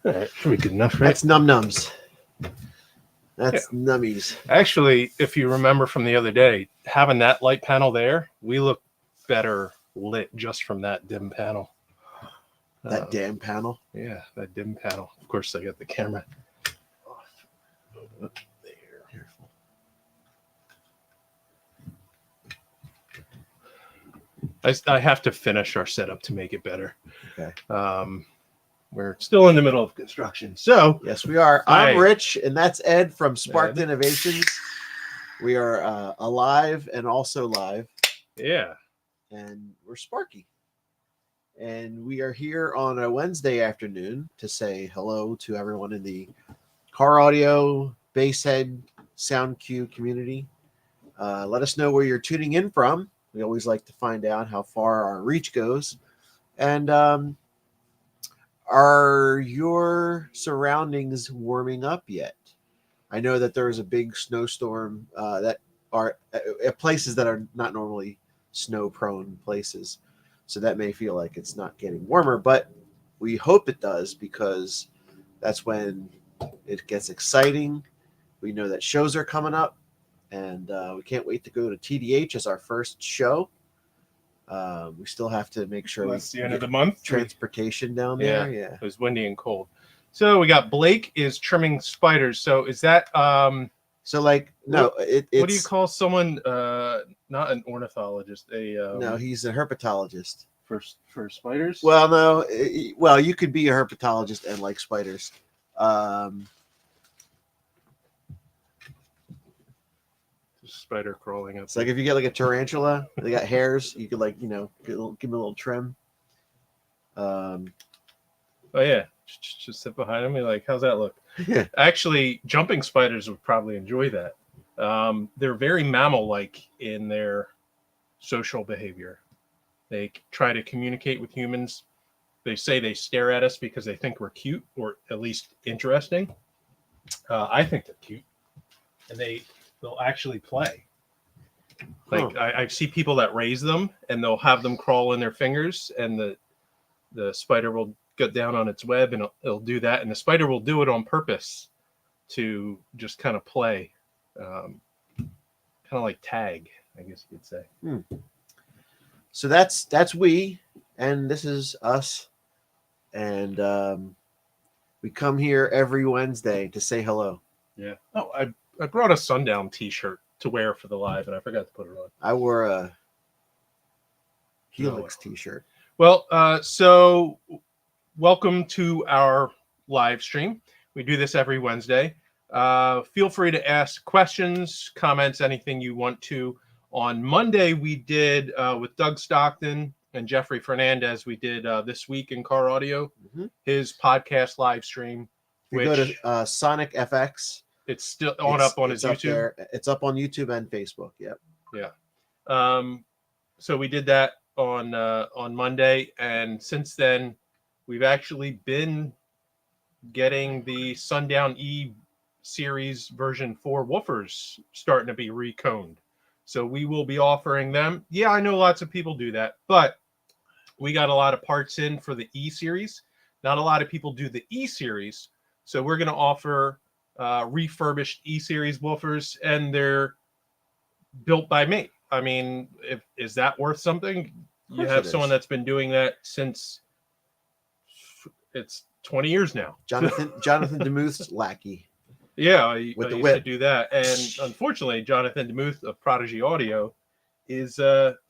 Right, should be good enough, right? That's num-nums. That's nummies. Actually, if you remember from the other day, having that light panel there, we look better lit just from that dim panel. That damn panel. Yeah, that dim panel. Of course, I got the camera off. There. I have to finish our setup to make it better. Okay. We're still in the middle of construction. So yes, we are. I'm Rich, and that's Ed from Sparked Innovations. We are alive and also live. Yeah. And we're Sparky. And we are here on a Wednesday afternoon to say hello to everyone in the car audio, basshead, sound cue community. Let us know where you're tuning in from. We always like to find out how far our reach goes. And are your surroundings warming up yet? I know that there was a big snowstorm that are at places that are not normally snow-prone places. So that may feel like it's not getting warmer, but we hope it does, because that's when it gets exciting. We know that shows are coming up, and we can't wait to go to TDH as our first show. We still have to make sure it's the end of the month. Transportation down there. Yeah, it was windy and cold. So we got Blake is trimming spiders. So is that so like no? It's, what do you call someone? Not an ornithologist. No, he's a herpetologist for spiders. Well, no. Well, you could be a herpetologist and like spiders. Spider crawling up. It's like if you get like a tarantula, they got hairs. You could like give them a little trim. Oh yeah, just sit behind them. You're like, how's that look? Yeah. Actually, jumping spiders would probably enjoy that. They're very mammal-like in their social behavior. They try to communicate with humans. They say they stare at us because they think we're cute, or at least interesting. I think they're cute, and they'll actually play. Like I see people that raise them, and they'll have them crawl in their fingers, and the spider will get down on its web, and it'll do that, and the spider will do it on purpose to just kind of play, kind of like tag, I guess you could say. So that's we, and this is us, and we come here every Wednesday to say hello. Yeah. Oh, I brought a Sundown T-shirt to wear for the live, and I forgot to put it on. I wore a Helix T-shirt. Well, so welcome to our live stream. We do this every Wednesday. Feel free to ask questions, comments, anything you want to. On Monday, we did with Doug Stockton and Jeffrey Fernandez, we did This Week in Car Audio, his podcast live stream. If you go to Sonic FX. It's still up on his YouTube. It's up on YouTube and Facebook. Yep. Yeah. So we did that on Monday, and since then, we've actually been getting the Sundown E series version 4 woofers starting to be reconed. So we will be offering them. Yeah, I know lots of people do that, but we got a lot of parts in for the E series. Not a lot of people do the E series, so we're going to offer refurbished E-Series woofers, and they're built by me. I mean, is that worth something? You have someone that's been doing that since it's 20 years now. Jonathan DeMuth's lackey. Yeah, I used to do that. And unfortunately, Jonathan DeMuth of Prodigy Audio is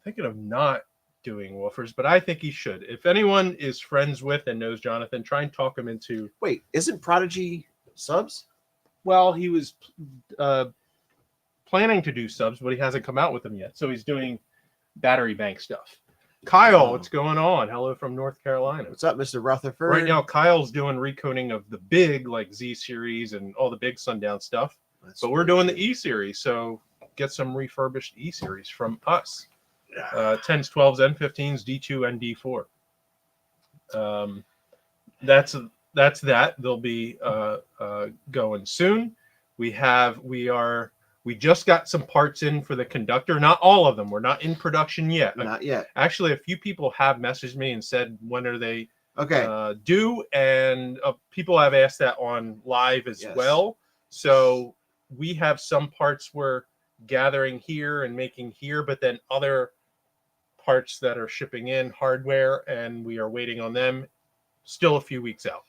thinking of not doing woofers, but I think he should. If anyone is friends with and knows Jonathan, try and talk him into... Wait, isn't Prodigy subs? Well, he was planning to do subs, but he hasn't come out with them yet. So he's doing battery bank stuff. Kyle, what's going on? Hello from North Carolina. What's up, Mr. Rutherford? Right now, Kyle's doing recoding of the big, like Z series and all the big Sundown stuff. But we're doing the E series, so get some refurbished E series from us. 10s, 12s, N15s, D2, and D4. That's that. They'll be going soon. We are We just got some parts in for the conductor. Not all of them. We're not in production yet. Not yet. Actually, a few people have messaged me and said when are they due, and people have asked that on live as well. So we have some parts we're gathering here and making here, but then other parts that are shipping in hardware, and we are waiting on them. Still a few weeks out.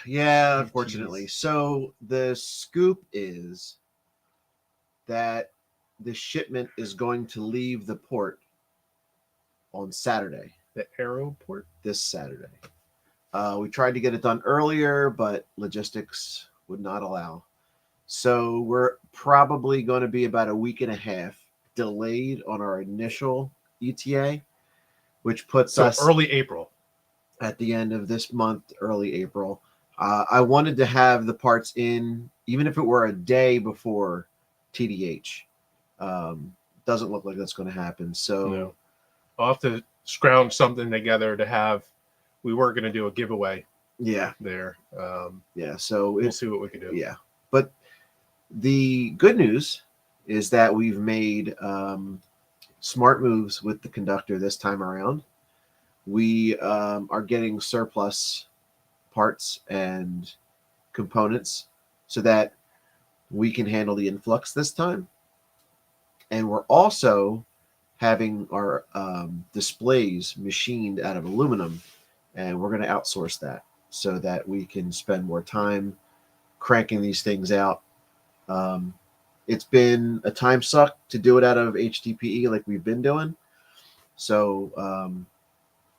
Yeah, unfortunately. So the scoop is that the shipment is going to leave the port on Saturday. The aeroport? This Saturday. We tried to get it done earlier, but logistics would not allow. So we're probably going to be about a week and a half delayed on our initial ETA, which puts us early April. At the end of this month, early April. I wanted to have the parts in, even if it were a day before TDH. Doesn't look like that's going to happen. So no. I'll have to scrounge something together to have. We were going to do a giveaway. Yeah. There. So we'll see what we can do. Yeah. But the good news is that we've made smart moves with the conductor this time around. We are getting surplus parts and components so that we can handle the influx this time. And we're also having our displays machined out of aluminum, and we're going to outsource that so that we can spend more time cranking these things out. It's been a time suck to do it out of HDPE like we've been doing. So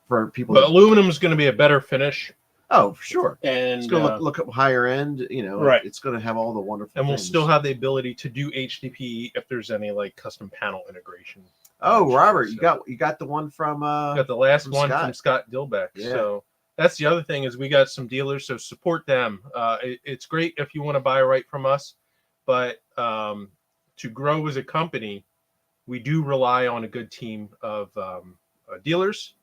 for people, but aluminum is going to be a better finish. Oh, for sure. And it's going to look up higher end, right. It's going to have all the wonderful and we'll things. still have the ability to do HDPE if there's any like custom panel integration. Oh, Robert, so. you got the one from got the last one from Scott Dilbeck. Yeah. So that's the other thing is we got some dealers, so support them. It's great if you want to buy right from us, but to grow as a company, we do rely on a good team of dealers.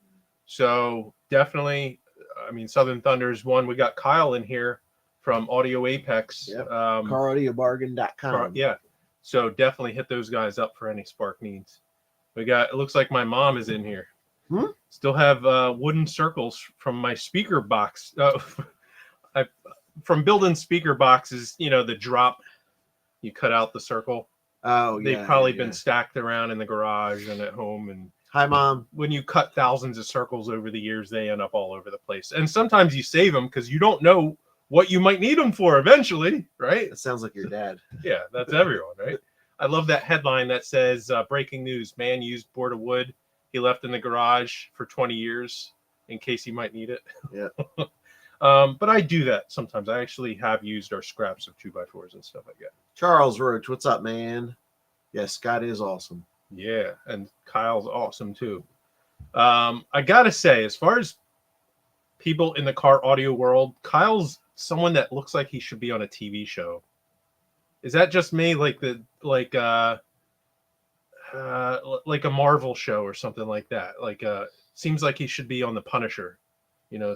So definitely, I mean, Southern Thunder is one. We got Kyle in here from Audio Apex. Yep. CarAudioBargain.com. Yeah. So definitely hit those guys up for any Spark needs. We got, it looks like my mom is in here. Still have wooden circles from my speaker box. From building speaker boxes, the drop, you cut out the circle. Oh, yeah. They've probably been stacked around in the garage and at home. And hi, Mom. When you cut thousands of circles over the years, they end up all over the place. And sometimes you save them because you don't know what you might need them for eventually, right? That sounds like your dad. Yeah, that's everyone, right? I love that headline that says, breaking news, man used board of wood he left in the garage for 20 years in case he might need it. Yeah. But I do that sometimes. I actually have used our scraps of 2x4s and stuff like that. Charles Roach, what's up, man? Yeah, Scott is awesome. Yeah, and Kyle's awesome too. I gotta say, as far as people in the car audio world, Kyle's someone that looks like he should be on a TV show. Is that just me? Like a Marvel show or something like that. Seems like he should be on The Punisher,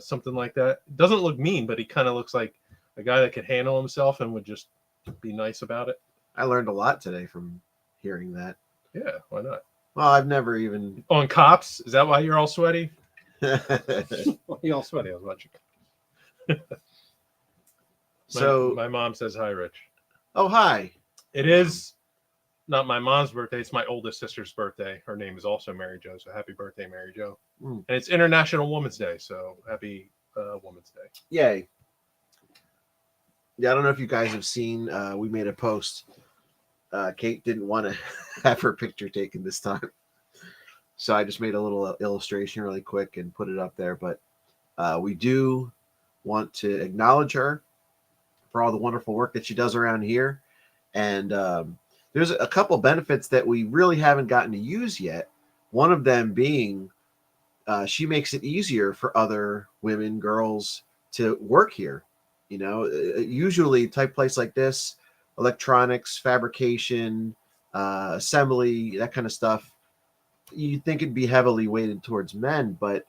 something like that. Doesn't look mean, but he kind of looks like a guy that could handle himself and would just be nice about it. I learned a lot today from hearing that. Yeah, why not? Well, I've never even on Cops. Is that why you're all sweaty? Why you all sweaty? I was watching. So my mom says hi, Rich. Oh, hi. It is not my mom's birthday. It's my oldest sister's birthday. Her name is also Mary Jo. So happy birthday, Mary Jo. And it's International Women's Day. So happy Women's Day. Yay. Yeah, I don't know if you guys have seen, we made a post. Kate didn't want to have her picture taken this time. So I just made a little illustration really quick and put it up there. But we do want to acknowledge her for all the wonderful work that she does around here. And there's a couple benefits that we really haven't gotten to use yet. One of them being she makes it easier for other women, girls to work here. Usually type place like this, electronics, fabrication, assembly, that kind of stuff, you'd think it'd be heavily weighted towards men, but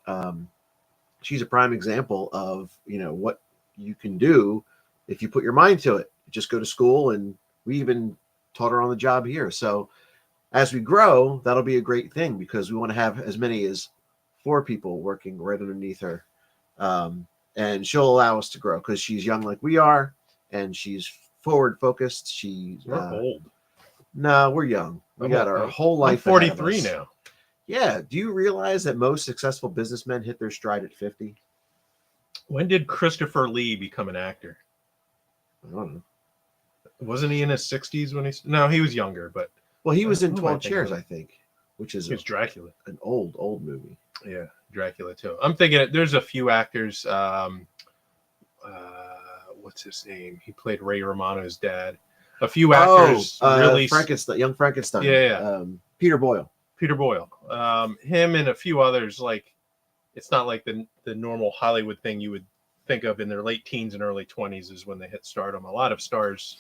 she's a prime example of what you can do if you put your mind to it. Just go to school and We even taught her on the job here. So as we grow, that'll be a great thing because we want to have as many as 4 people working right underneath her. And she'll allow us to grow because she's young like we are, and she's forward focused. We're old. No, we're young. We got our whole I'm life ahead of 43 us. now. Yeah. Do you realize that most successful businessmen hit their stride at 50? When did Christopher Lee become an actor? I don't know. Wasn't he in his 60s when No, he was younger, but Well, he was in who am I 12 Chairs, thinking I think, which is he was Dracula. an old movie. Yeah, Dracula too. I'm thinking there's a few actors. What's his name? He played Ray Romano's dad. A few actors really. Frankenstein, young Frankenstein. Yeah. Peter Boyle. Peter Boyle. Him and a few others. Like, it's not like the normal Hollywood thing you would think of in their late teens and early 20s is when they hit stardom. A lot of stars,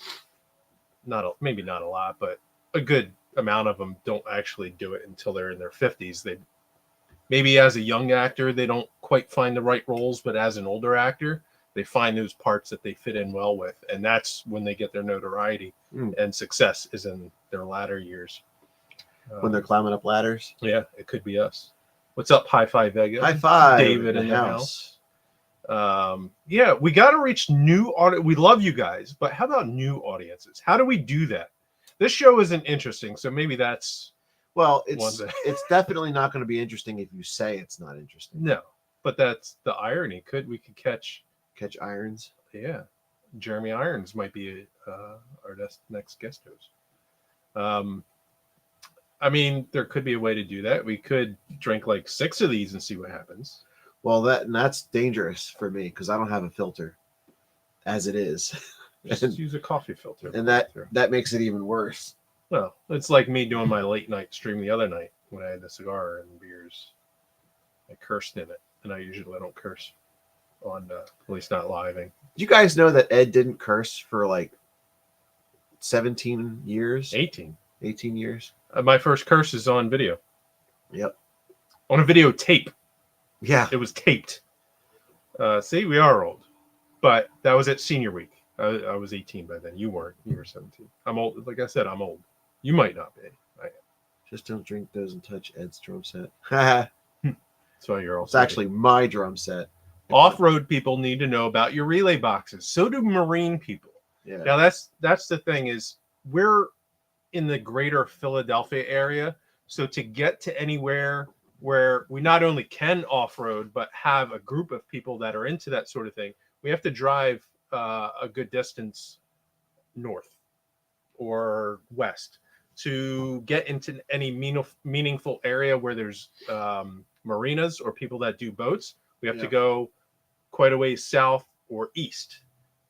maybe not a lot, but a good amount of them don't actually do it until they're in their 50s. They maybe as a young actor they don't quite find the right roles, but as an older actor they find those parts that they fit in well with, and that's when they get their notoriety and success is in their latter years. When they're climbing up ladders. Yeah, it could be us. What's up, High Five Vega? High five, David in the house. Yeah, we got to reach new audience. We love you guys, but how about new audiences? How do we do that? This show isn't interesting, so maybe that's it's definitely not going to be interesting if you say it's not interesting. No, but that's the irony. We could catch Irons? Yeah, Jeremy Irons might be our next guest host. I mean, there could be a way to do that. We could drink like 6 of these and see what happens. Well, that's dangerous for me because I don't have a filter as it is. Just use a coffee filter. And that makes it even worse. Well, it's like me doing my late night stream the other night when I had the cigar and beers. I cursed in it, and I usually don't curse on, at least not living. Did you guys know that Ed didn't curse for like 17 years? 18 years. My first curse is on video. Yep. On a video tape. Yeah. It was taped. See, we are old. But that was at senior week. I was 18 by then. You weren't. You were 17. I'm old. Like I said, I'm old. You might not be. I am. Just don't drink those and touch Ed's drum set. So you're also. It's actually my drum set. Off-road people need to know about your relay boxes. So do marine people. Yeah. Now that's the thing is we're in the greater Philadelphia area. So to get to anywhere where we not only can off-road, but have a group of people that are into that sort of thing, we have to drive a good distance north or west to get into any meaningful area where there's marinas or people that do boats. We have to go quite a ways south or east.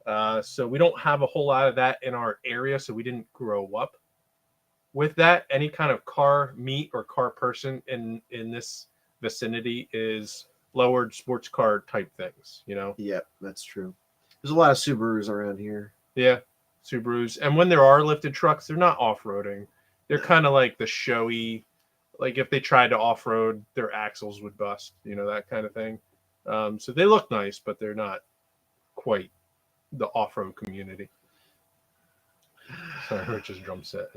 So we don't have a whole lot of that in our area, so we didn't grow up with that. Any kind of car meet or car person in this vicinity is lowered sports car type things, you know? Yeah, that's true. There's a lot of Subarus around here. Yeah, Subarus. And when there are lifted trucks, they're not off-roading. They're kind of like the showy, like if they tried to off-road, their axles would bust, you know, that kind of thing. So they look nice, but they're not quite the off-road community. Sorry, Rich's drum set.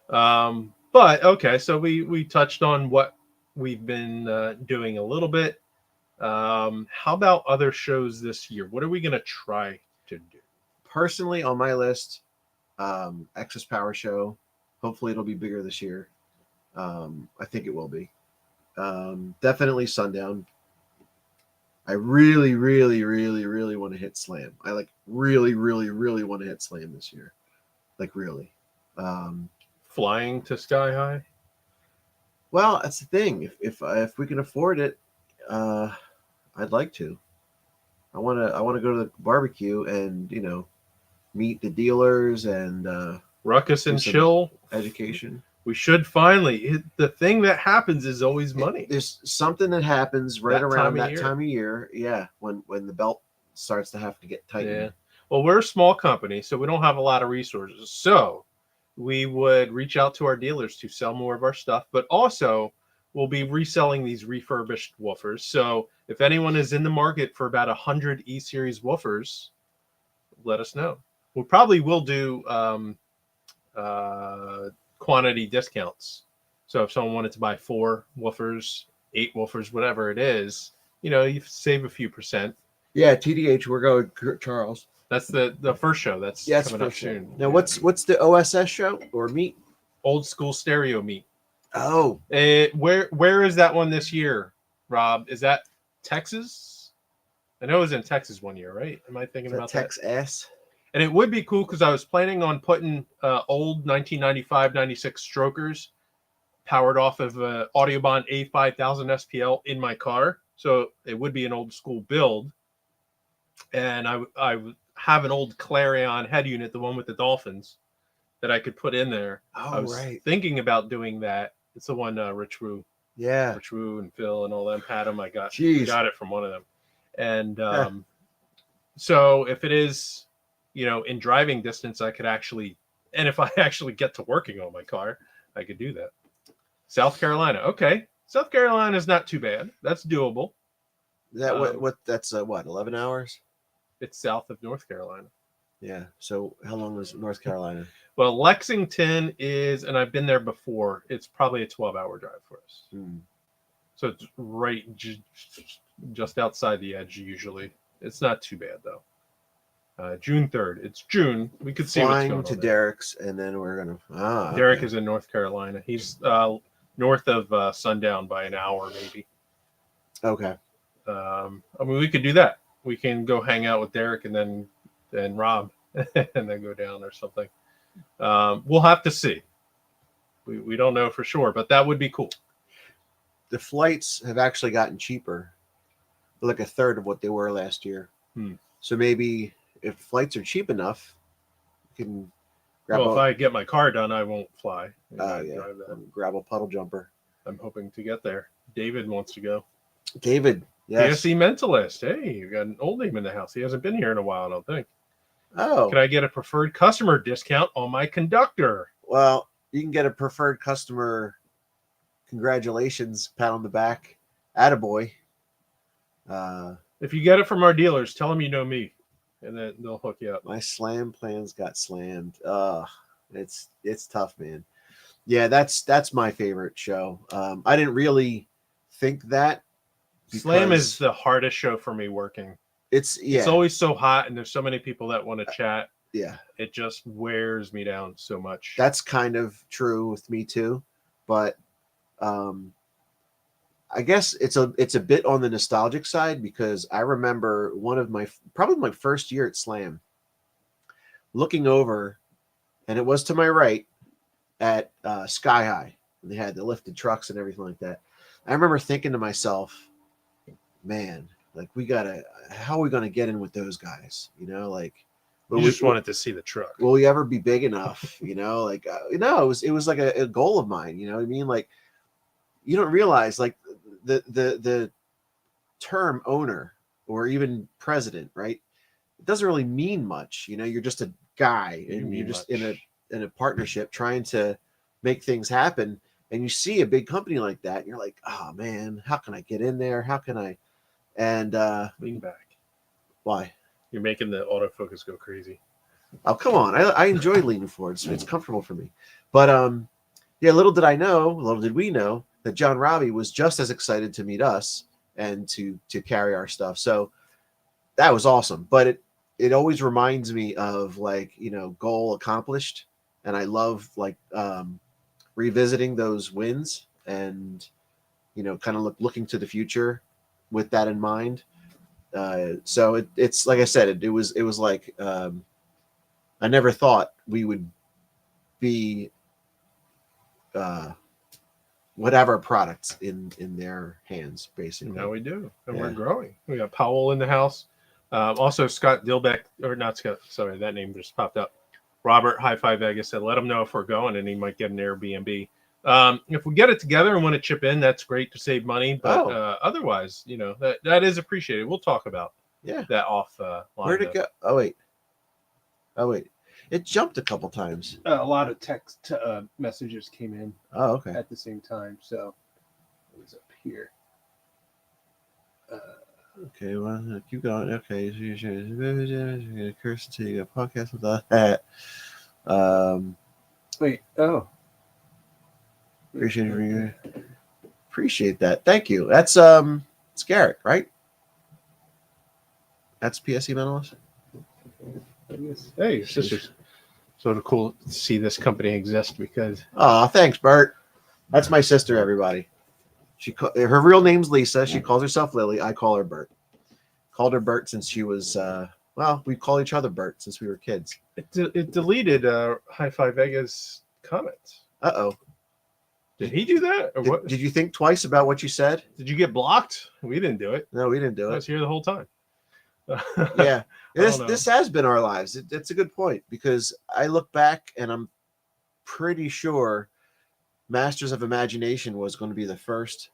But okay, so we touched on what we've been doing a little bit. How about other shows this year? What are we going to try to do? Personally, on my list, Excess Power Show. Hopefully it'll be bigger this year. I think it will be. Definitely Sundown. I really, really, really, really want to hit Slam. I really, really, really want to hit Slam this year. Like really. Flying to Sky High? Well, that's the thing. If we can afford it, I'd like to. I want to go to the barbecue and, you know, meet the dealers and Ruckus and Chill education. We should finally. The thing that happens is always money. There's something that happens right around that time of year. Yeah, when the belt starts to have to get tightened. Yeah. Well, we're a small company, so we don't have a lot of resources. So we would reach out to our dealers to sell more of our stuff, but also we'll be reselling these refurbished woofers. So if anyone is in the market for about 100 E-Series woofers, let us know. we probably will do quantity discounts. So if someone wanted to buy 4 woofers, 8 woofers, whatever it is, you save a few percent. Yeah, TDH, we're going Charles. That's the first show that's Yeah, it's coming up first show. soon. Now, what's the OSS show or meet? Old School Stereo Meet. Oh, Where is that one this year, Rob? Is that Texas? I know it was in Texas one year, right? Am I thinking about that? Texas. And it would be cool because I was planning on putting old 1995, 96 strokers powered off of Audiobahn A5000 SPL in my car. So it would be an old school build. And I have an old Clarion head unit, the one with the dolphins, that I could put in there. Oh, I was thinking about doing that. It's the one Rich Wu and Phil and all them had them. I got it from one of them. And so if it is, in driving distance, I could actually, and if I actually get to working on my car, I could do that. South Carolina. Okay. South Carolina is not too bad. That's doable. That's 11 hours? It's south of North Carolina. Yeah. So how long is North Carolina? Well, Lexington is, and I've been there before, it's probably a 12-hour drive for us. So it's right just outside the edge usually. It's not too bad, though. June 3rd. It's June. We could see what's going on. Flying to Derek's, and then we're going to... Derek is in North Carolina. He's north of Sundown by an hour, maybe. Okay. We could do that. We can go hang out with Derek and then Rob and then go down or something. We'll have to see. We don't know for sure, but that would be cool. The flights have actually gotten cheaper, like a third of what they were last year. So maybe if flights are cheap enough, you can grab if I get my car done, I won't fly. Grab a puddle jumper. I'm hoping to get there. David wants to go. David, yes. PSC Mentalist. Hey, you got an old name in the house. He hasn't been here in a while, I don't think. Oh. Can I get a preferred customer discount on my conductor? Well, you can get a preferred customer congratulations, pat on the back. Attaboy. If you get it from our dealers, tell them you know me, and then they'll hook you up. My slam plans got slammed. It's tough, man. Yeah, that's my favorite show. I didn't really think that. Slam is the hardest show for me working. It's always so hot, and there's so many people that want to chat. Yeah, it just wears me down so much. That's kind of true with me too, but I guess it's a bit on the nostalgic side because I remember probably my first year at Slam, looking over, and it was to my right at Sky High. They had the lifted trucks and everything like that. I remember thinking to myself, man, like how are we gonna get in with those guys? We just wanted to see the truck. Will we ever be big enough? It was like a goal of mine. You know what I mean? Like, you don't realize like the term owner or even president, right? It doesn't really mean much. You're just a guy, and you're just in a partnership trying to make things happen. And you see a big company like that, and you're like, oh man, how can I get in there? How can I? And lean back. Why? You're making the autofocus go crazy. Oh, come on. I enjoy leaning forward. It's comfortable for me. But little did we know that John Robbie was just as excited to meet us and to carry our stuff. So that was awesome. But it always reminds me of goal accomplished. And I love revisiting those wins and kind of looking to the future with that in mind. So it's like I said, it was like I never thought we would be would have our products in their hands, basically. Now we do, and we're growing. We got Powell in the house. Also, Scott Dilbeck, or not Scott, sorry, that name just popped up. Robert High Five Vegas said, let him know if we're going, and he might get an Airbnb. If we get it together and want to chip in, that's great to save money. But otherwise, that is appreciated. We'll talk about that off line. Where'd it go? Oh wait, it jumped a couple times. A lot of text messages came in. Oh, okay. At the same time, so it was up here. Okay, well, keep going. Okay, so you're gonna curse until you got a podcast without that. Wait. Oh. Appreciate that. Thank you. That's it's Garrett, right? That's PSE Mentalist. Yes. Hey, your sister's sort of cool to see this company exist because Oh, thanks, Bert. That's my sister. Everybody. Her real name's Lisa. She calls herself Lily. I call her Bert. Called her Bert since she was well, we call each other Bert since we were kids. It deleted Hi-Fi Vega's comments. Uh-oh. Did he do that, or what? Did you think twice about what you said? Did you get blocked? We didn't do it. No, we didn't do I it. was here the whole time. Yeah. don't know. This has been our lives. It's a good point because I look back and I'm pretty sure Masters of Imagination was going to be the first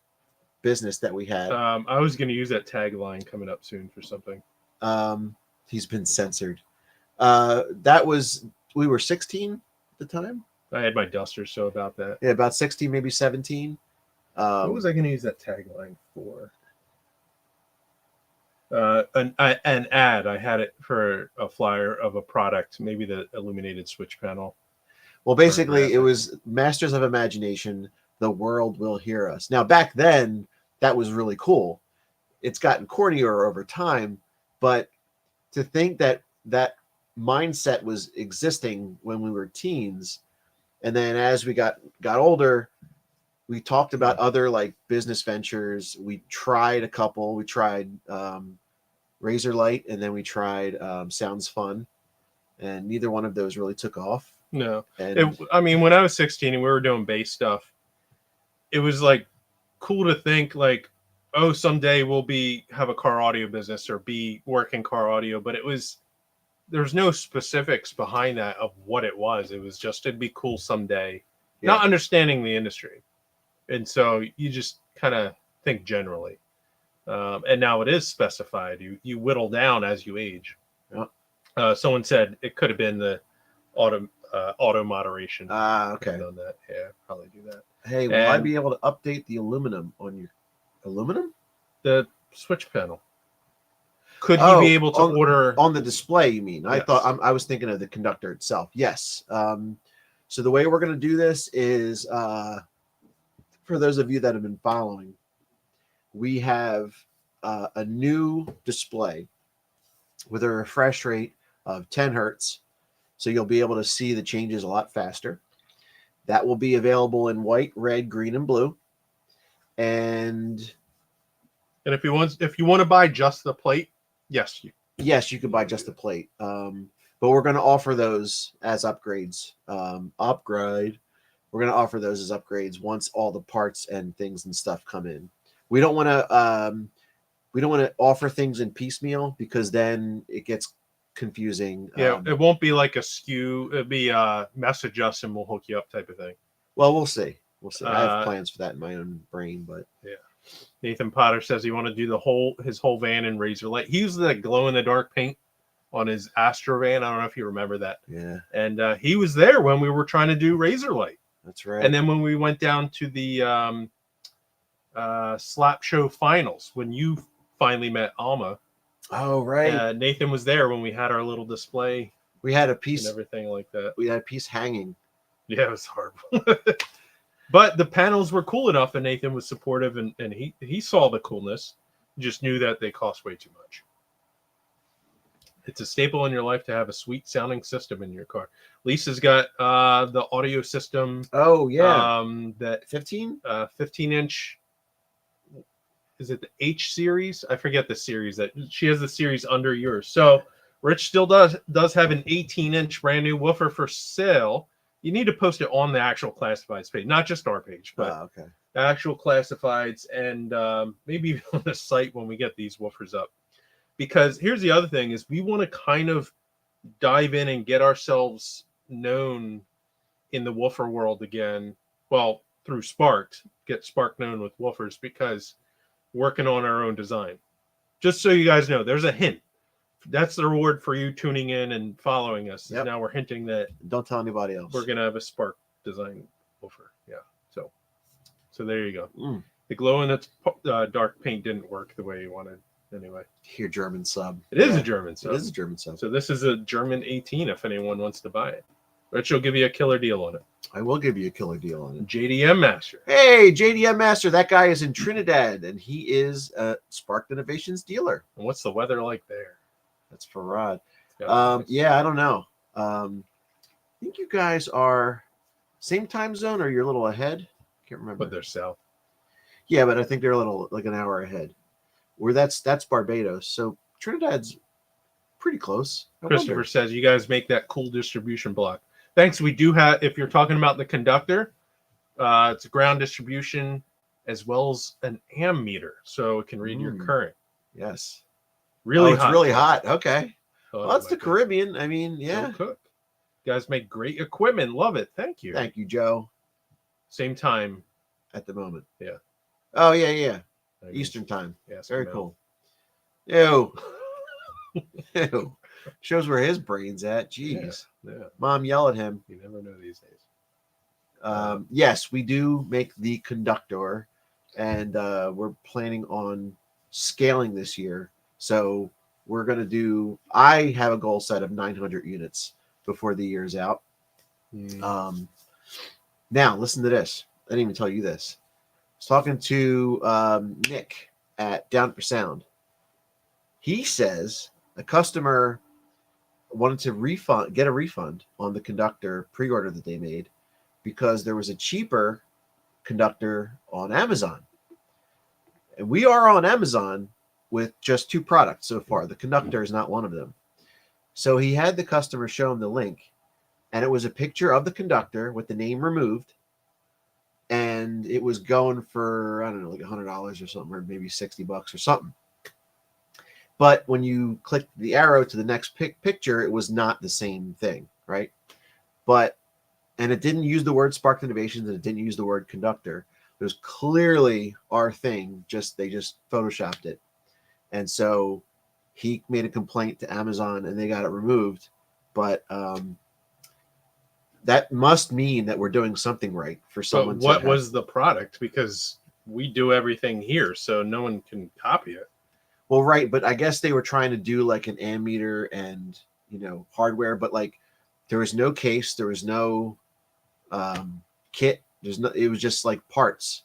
business that we had. I was going to use that tagline coming up soon for something. He's been censored. We were 16 at the time. I had my duster, so about that. Yeah, about 16, maybe 17. What was I going to use that tagline for? An ad. I had it for a flyer of a product, maybe the illuminated switch panel. Well, basically, it was Masters of Imagination. The world will hear us. Now, back then, that was really cool. It's gotten cornier over time, but to think that that mindset was existing when we were teens, and then as we got older, we talked about other like business ventures. We tried a couple. We tried Razor Light, and then we tried Sounds Fun, and neither one of those really took off. No. And I mean, when I was 16 and we were doing bass stuff, it was like cool to think like, oh, someday we'll have a car audio business or be working car audio. But there's no specifics behind that of what it was. It was just, it'd be cool someday, not understanding the industry. And so you just kind of think generally. And now it is specified. You whittle down as you age. Yeah. Someone said it could have been the auto moderation. Okay. Done that. Yeah, probably do that. Hey, will I be able to update the aluminum on your aluminum? The switch panel. Could you be able to order on the display? You mean? Yes. I was thinking of the conductor itself. Yes. So the way we're going to do this is, for those of you that have been following, we have a new display with a refresh rate of 10 hertz. So you'll be able to see the changes a lot faster. That will be available in white, red, green, and blue. And if you want to buy just the plate, yes, you could buy just the plate. But we're going to offer those as upgrades. Upgrade. We're going to offer those as upgrades once all the parts and things and stuff come in. We don't want to offer things in piecemeal because then it gets confusing. Yeah, it won't be like a SKU. It'll be message us and we'll hook you up type of thing. Well, we'll see. I have plans for that in my own brain, but yeah. Nathan Potter says he want to do his whole van in Razor Light. He used that glow in the dark paint on his Astro van. I don't know if you remember that. Yeah. And he was there when we were trying to do Razor Light. That's right. And then when we went down to the Slap Show finals, when you finally met Alma. Oh, right. Nathan was there when we had our little display. We had a piece and everything like that. We had a piece hanging. Yeah, it was horrible. But the panels were cool enough, and Nathan was supportive, and he saw the coolness. Just knew that they cost way too much. It's a staple in your life to have a sweet sounding system in your car. Lisa's got the audio system. Oh yeah. That 15 inch. Is it the H series? I forget the series that she has. The series under yours. So Rich still does have an 18-inch brand new woofer for sale. You need to post it on the actual classifieds page, not just our page, but the actual classifieds, and maybe on the site when we get these woofers up. Because here's the other thing: is we want to kind of dive in and get ourselves known in the woofer world again. Well, through Sparks, get Spark known with woofers because working on our own design. Just so you guys know, there's a hint. That's the reward for you tuning in and following us. Yep. Now we're hinting that don't tell anybody else. We're gonna have a Spark design woofer. Yeah. So there you go. The glow in the dark paint didn't work the way you wanted. anyway. Here, German sub. It is Yeah, a German sub. It is a German sub. So this is a German 18 if anyone wants to buy it. Rich will give you a killer deal on it. I will give you a killer deal on it. JDM Master. Hey, JDM Master. That guy is in Trinidad, and he is a Spark Innovations dealer. And what's the weather like there? That's for Rod. Nice. Yeah, I don't know. I think you guys are same time zone, or you're a little ahead. Can't remember. But they're south. Yeah, but I think they're a little like an hour ahead. Where that's Barbados. So Trinidad's pretty close. I Christopher wonder. says you guys make that cool distribution block. Thanks. We do have, if you're talking about the conductor, it's a ground distribution as well as an ammeter, so it can read your current. Yes. Really it's hot. really hot. Okay. Oh, Well, that's the my God. Caribbean. I mean, Joe yeah. Cook. You guys make great equipment. Love it. Thank you. Thank you, Joe. Same time. At the moment. Yeah. Oh, yeah. I mean, Eastern time. yes, Very come cool. Ew. Ew. Shows where his brain's at. out. Jeez. Yeah. Mom, yell at him. You never know these days. Yes, we do make the conductor, and we're planning on scaling this year. So we're going to do, I have a goal set of 900 units before the year's out. Now, listen to this. I didn't even tell you this. I was talking to Nick at Down for Sound. He says a customer wanted to get a refund on the conductor pre-order that they made because there was a cheaper conductor on Amazon. And we are on Amazon with just 2 products so far. The conductor is not one of them. So he had the customer show him the link, and it was a picture of the conductor with the name removed, and it was going for, I don't know, like $100 or something, or maybe $60 or something. But when you click the arrow to the next picture, it was not the same thing, right? And it didn't use the word Spark Innovations, and it didn't use the word conductor. It was clearly our thing. They just photoshopped it. And so he made a complaint to Amazon, and they got it removed. But that must mean that we're doing something right for someone. But what was the product? Because we do everything here, so no one can copy it. Well, right, but I guess they were trying to do like an ammeter and hardware, but like there was no case, there was no kit, it was just like parts.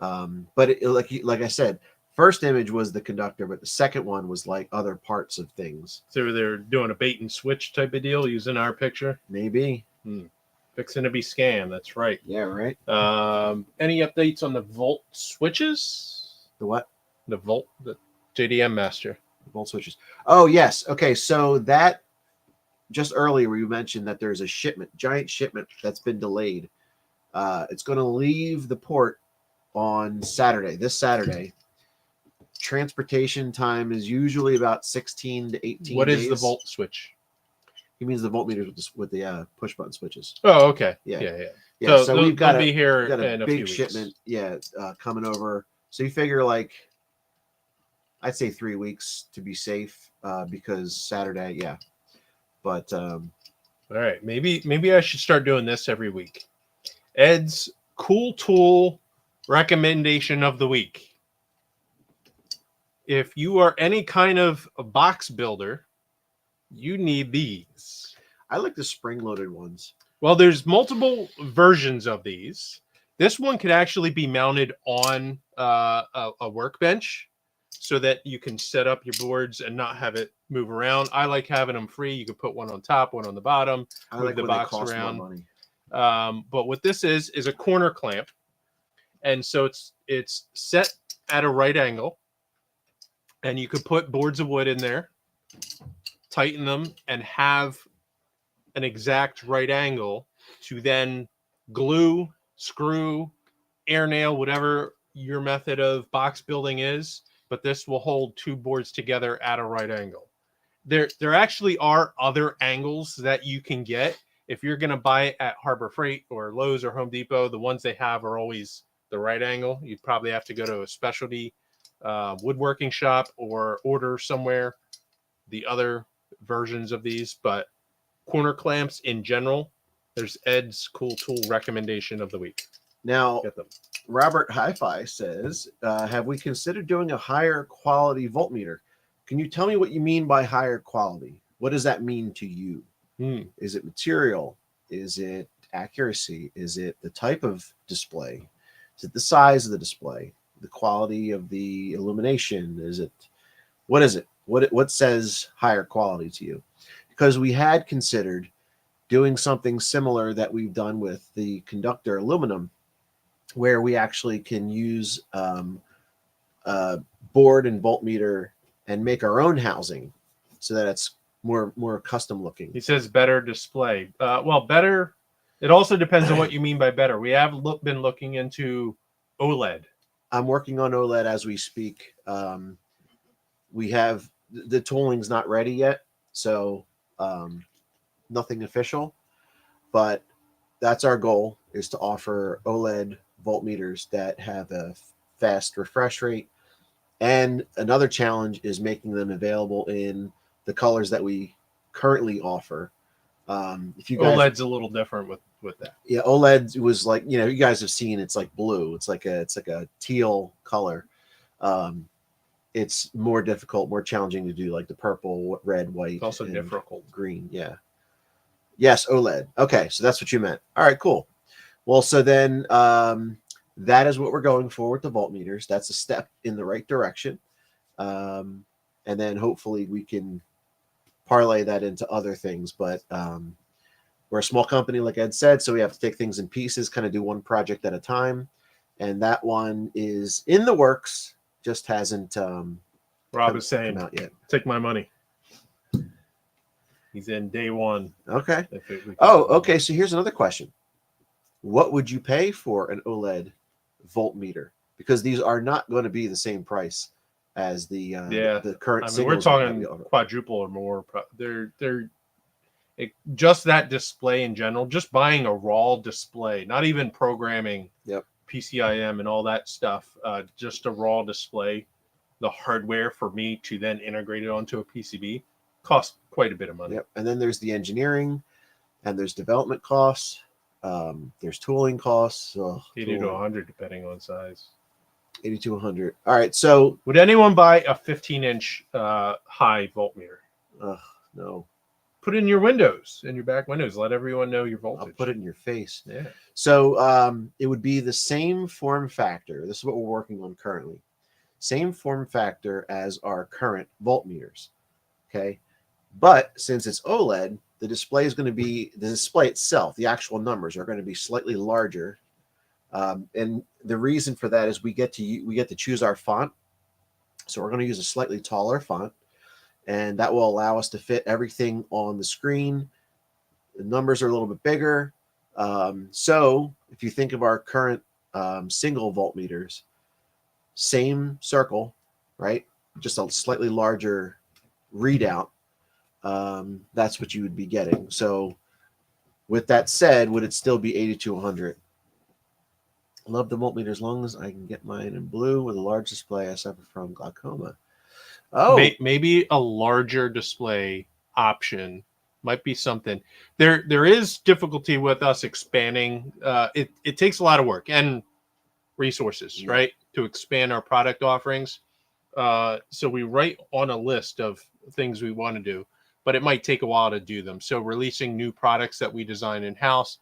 But like I said, first image was the conductor, but the second one was like other parts of things. So they're doing a bait and switch type of deal using our picture. Maybe. Fixing to be scanned. That's right. Yeah, right. Any updates on the Volt switches? The what? The JDM Master. Volt switches. Oh, yes. Okay, so that just earlier we mentioned that there's a giant shipment that's been delayed. It's going to leave the port on this Saturday. Transportation time is usually about 16 to 18 What days. is the Volt switch? He means the voltmeters with the push button switches. Oh, okay. Yeah. So we've got be here got in a a few big weeks. shipment. Yeah, coming over. So you figure like, I'd say 3 weeks to be safe, because Saturday, yeah. But all right, maybe I should start doing this every week. Ed's cool tool recommendation of the week. If you are any kind of a box builder, you need these. I like the spring-loaded ones. Well, there's multiple versions of these. This one could actually be mounted on a workbench so that you can set up your boards and not have it move around. I like having them free. You could put one on top, one on the bottom, I move like the when they box cost around. more money. But what this is a corner clamp, and so it's set at a right angle, and you could put boards of wood in there, tighten them, and have an exact right angle to then glue, screw, air nail, whatever your method of box building is. But this will hold 2 boards together at a right angle. There actually are other angles that you can get. If you're going to buy it at Harbor Freight or Lowe's or Home Depot, the ones they have are always the right angle. You'd probably have to go to a specialty woodworking shop or order somewhere the other versions of these. But corner clamps in general, there's Ed's cool tool recommendation of the week. Now, Get them. Robert Hi-Fi says, have we considered doing a higher quality voltmeter? Can you tell me what you mean by higher quality? What does that mean to you? Is it material? Is it accuracy? Is it the type of display? Is it the size of the display? The quality of the illumination? What is it? What says higher quality to you? Because we had considered doing something similar that we've done with the conductor aluminum, where we actually can use board and voltmeter and make our own housing so that it's more custom looking. He says better display. Well, better. It also depends on what you mean by better. We have been looking into OLED. I'm working on OLED as we speak. We have the tooling's not ready yet, so nothing official, but that's our goal, is to offer OLED voltmeters that have a fast refresh rate. And another challenge is making them available in the colors that we currently offer. If you guys, OLED's a little different with that. Yeah, OLED was like, you guys have seen, it's like blue. It's like a teal color. It's more difficult, more challenging to do, like the purple, red, white. It's also difficult. Green, yeah. Yes, OLED. Okay, so that's what you meant. All right, cool. Well, so then that is what we're going for with the voltmeters. That's a step in the right direction. And then hopefully we can parlay that into other things. But we're a small company, like Ed said, so we have to take things in pieces, kind of do one project at a time. And that one is in the works, just hasn't Rob is saying, come out yet. Take my money. He's in day one. Okay. Okay. So here's another question. What would you pay for an OLED voltmeter? Because these are not going to be the same price as the current. I mean, we're talking quadruple or more. Just that display in general, just buying a raw display, not even programming, PCIM and all that stuff, just a raw display, the hardware for me to then integrate it onto a PCB costs quite a bit of money. Yep. And then there's the engineering, and there's development costs. There's tooling costs. 80 to 100 depending on size. 80 to 100. All right. So would anyone buy a 15-inch high voltmeter? No. Put it in your windows, in your back windows. Let everyone know your voltage. I'll put it in your face. Yeah. So it would be the same form factor. This is what we're working on currently. Same form factor as our current voltmeters. Okay. But since it's OLED, the display is going to be, the display itself, the actual numbers are going to be slightly larger. And the reason for that is we get to choose our font. So we're going to use a slightly taller font, and that will allow us to fit everything on the screen. The numbers are a little bit bigger. So if you think of our current single voltmeters, same circle, right? Just a slightly larger readout. That's what you would be getting. So with that said, would it still be 80 to 100? Love the voltmeter as long as I can get mine in blue with a large display. I suffer from glaucoma. Oh, maybe a larger display option might be something. There is difficulty with us expanding. It takes a lot of work and resources, right, to expand our product offerings. So we write on a list of things we want to do, but it might take a while to do them. So releasing new products that we design in-house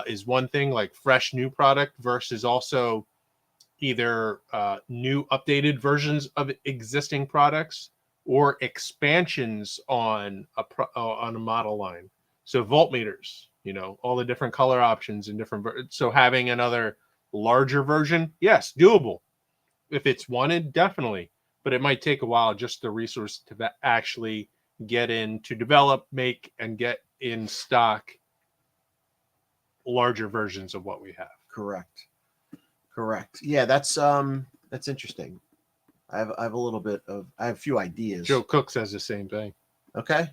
is one thing, like fresh new product versus also either new updated versions of existing products or expansions on a model line. So voltmeters, all the different color options and different. So having another larger version, yes, doable. If it's wanted, definitely. But it might take a while, just the resource to actually get in to develop, make, and get in stock larger versions of what we have. Correct. Yeah, that's interesting. I have a few ideas. Joe Cook says the same thing. Okay.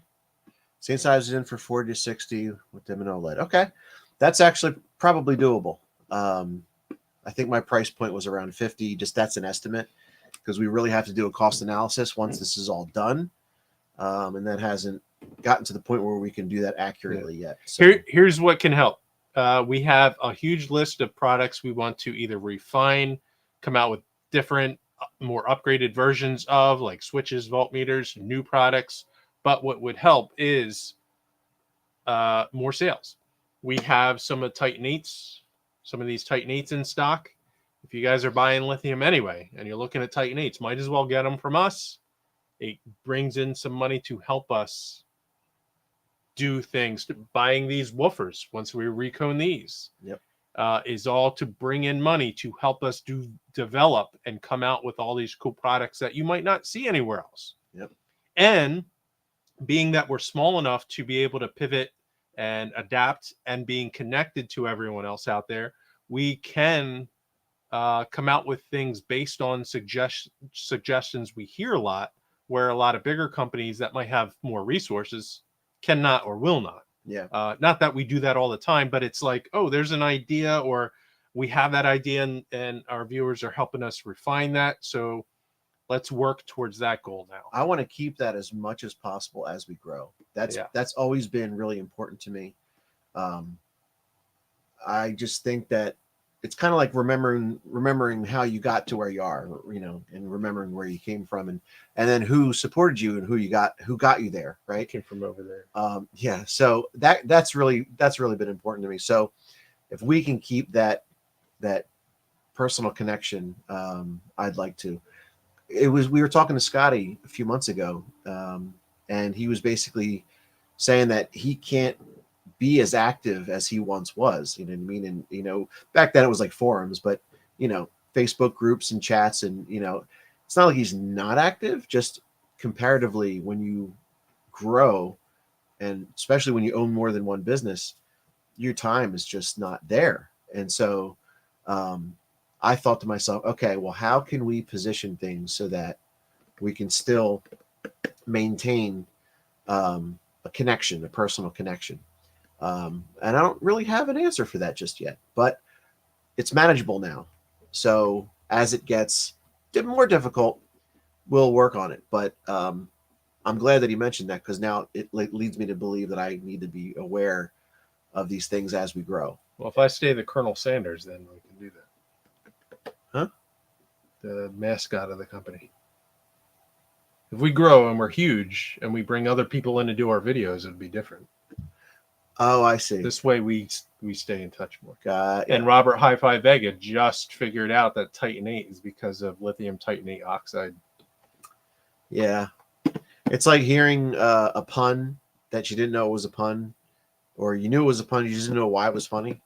Same size is in for 40 to 60 with them and OLED. Okay. That's actually probably doable. I think my price point was around 50. Just that's an estimate, because we really have to do a cost analysis once this is all done. And that hasn't gotten to the point where we can do that accurately yet. So. Here's what can help. We have a huge list of products we want to either refine, come out with different, more upgraded versions of, like switches, voltmeters, new products. But what would help is more sales. We have some of Titan 8s, some of these Titan 8s in stock. If you guys are buying lithium anyway, and you're looking at Titan 8s, might as well get them from us. It brings in some money to help us do things. Buying these woofers once we recone these is all to bring in money to help us develop and come out with all these cool products that you might not see anywhere else. And being that we're small enough to be able to pivot and adapt, and being connected to everyone else out there, we can come out with things based on suggestions we hear a lot, where a lot of bigger companies that might have more resources cannot or will not. Not that we do that all the time, but it's like, oh, there's an idea, or we have that idea, and our viewers are helping us refine that. So let's work towards that goal now. I want to keep that as much as possible as we grow. That's always been really important to me. I just think that it's kind of like remembering how you got to where you are, and remembering where you came from, and then who supported you and who got you there, right? Came from over there. So that's really been important to me. So if we can keep that personal connection, I'd like to. We were talking to Scotty a few months ago, and he was basically saying that he can't be as active as he once was. You know what I mean? And back then it was like forums, but Facebook groups and chats, and it's not like he's not active. Just comparatively, when you grow, and especially when you own more than one business, your time is just not there. And so I thought to myself, okay, well, how can we position things so that we can still maintain a connection, a personal connection? And I don't really have an answer for that just yet, but it's manageable now. So as it gets more difficult, we'll work on it. But I'm glad that he mentioned that, because now it leads me to believe that I need to be aware of these things as we grow. Well, if I stay the Colonel Sanders, then we can do that. Huh? The mascot of the company. If we grow and we're huge and we bring other people in to do our videos, it'd be different. Oh, I see. This way we stay in touch more. And Robert Hi-Fi Vega just figured out that Titan 8 is because of lithium titanate oxide. Yeah. It's like hearing a pun that you didn't know it was a pun, or you knew it was a pun, you just didn't know why it was funny.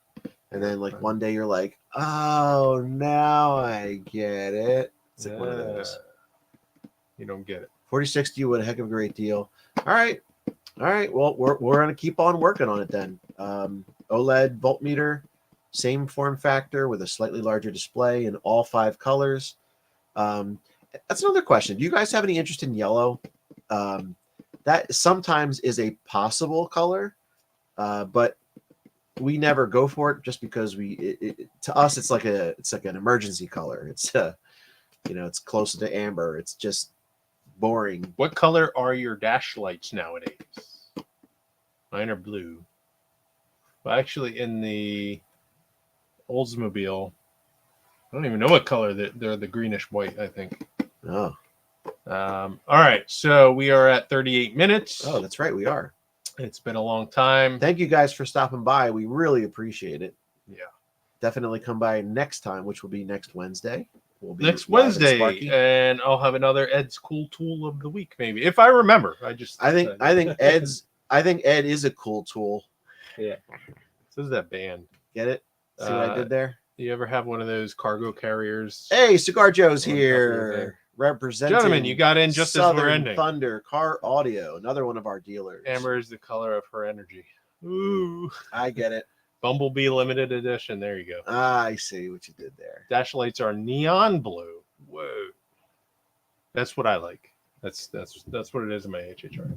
And then one day you're like, oh, now I get it. It's like one of those. You don't get it. 4060 would a heck of a great deal. All right. Well, we're going to keep on working on it then. OLED voltmeter, same form factor with a slightly larger display in all 5 colors. That's another question. Do you guys have any interest in yellow? That sometimes is a possible color, but we never go for it just because to us it's like an emergency color. It's it's closer to amber. It's just boring. What color are your dash lights nowadays? Mine are blue. Well, actually, in the Oldsmobile, I don't even know what color they're the greenish white, I think. Oh. All right, so we are at 38 minutes. Oh, that's right, we are. It's been a long time. Thank you guys for stopping by. We really appreciate it. Yeah. Definitely come by next time, which will be next Wednesday. We'll be next Wednesday, and I'll have another Ed's cool tool of the week, maybe, if I remember. I think Ed is a cool tool. Yeah. This is that band. Get it? See what I did there? You ever have one of those cargo carriers? Hey, Cigar Joe's here. Representing, gentlemen, you got in just Southern as we're ending. Thunder Car Audio, another one of our dealers. Amber is the color of her energy. Ooh, I get it. Bumblebee limited edition. There you go. I see what you did there. Dash lights are neon blue. Whoa, that's what I like. That's what it is in my HHR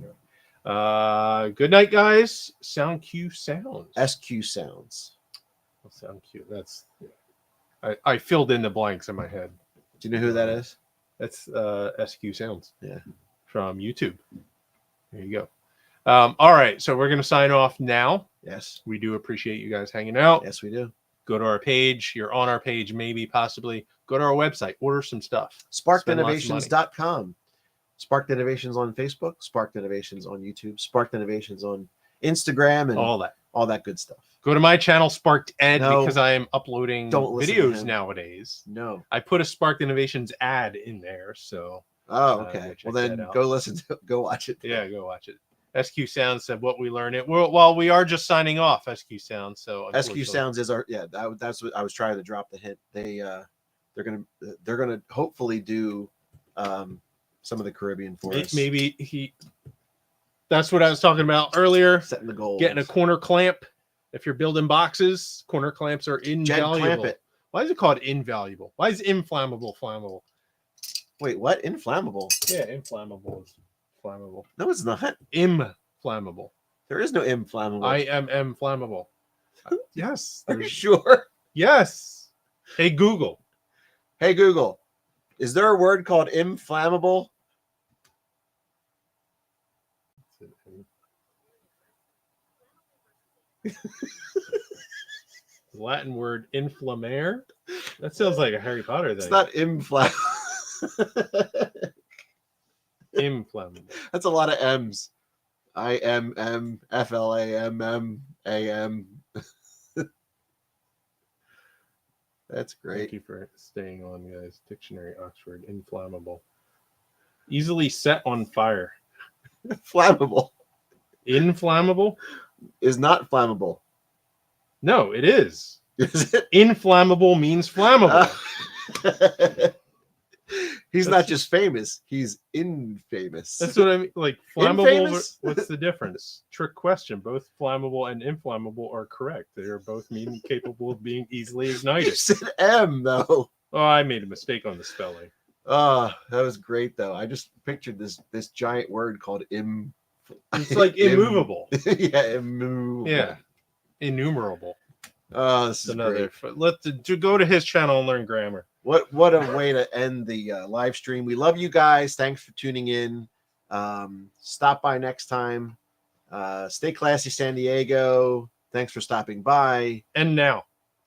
anyway. Good night, guys. Sound Q Sounds. SQ Sounds. Sound Q. That's. I filled in the blanks in my head. Do you know who that is? That's SQ Sounds. Yeah. From YouTube. There you go. All right, so we're gonna sign off now. Yes. We do appreciate you guys hanging out. Yes, we do. Go to our page. You're on our page, maybe, possibly. Go to our website. Order some stuff. Spend lots of money. SparkedInnovations.com. Sparked Innovations on Facebook. Sparked Innovations on YouTube. Sparked Innovations on Instagram and All that. good stuff. Go to my channel, Sparked Ed, No. because I am uploading Don't listen to videos him. nowadays. No. I put a Sparked Innovations ad in there, so Oh, go okay. check Well, then that out. go listen to go watch it. yeah, go watch it. SQ Sounds said what we learned. Well, we are just signing off, SQ Sounds. So SQ Sounds is our that's what I was trying to drop the hint. They're gonna hopefully do some of the Caribbean for us. Maybe that's what I was talking about earlier. Setting the goals. Getting a corner clamp. If you're building boxes, corner clamps are invaluable. Clamp it. Why is it called invaluable? Why is inflammable flammable? Wait, what? Inflammable? Yeah, inflammable is flammable. No, it's not. Inflammable. There is no inflammable. I am flammable. Yes. Are you sure? Yes. Hey Google. Hey Google, is there a word called inflammable? Latin word inflammare. That sounds like a Harry Potter thing. It's not inflammable. Inflammable. That's a lot of M's. IMMFLAMMAM. That's great. Thank you for staying on, guys. Dictionary Oxford. Inflammable. Easily set on fire. Flammable Inflammable? is not flammable. No, it is. Is it? Inflammable means flammable. He's not just famous, he's infamous. That's what I mean. Like flammable. Infamous? What's the difference? Trick question. Both flammable and inflammable are correct. They are both mean capable of being easily You ignited. said M though. Oh, I made a mistake on the spelling. Oh, that was great though. I just pictured this giant word called It's like immovable. Yeah, immovable. Yeah, innumerable. Oh, this is Another. great. Let's go to his channel and learn grammar. What a way to end the live stream. We love you guys. Thanks for tuning in. Stop by next time. Stay classy, San Diego. Thanks for stopping by. And now.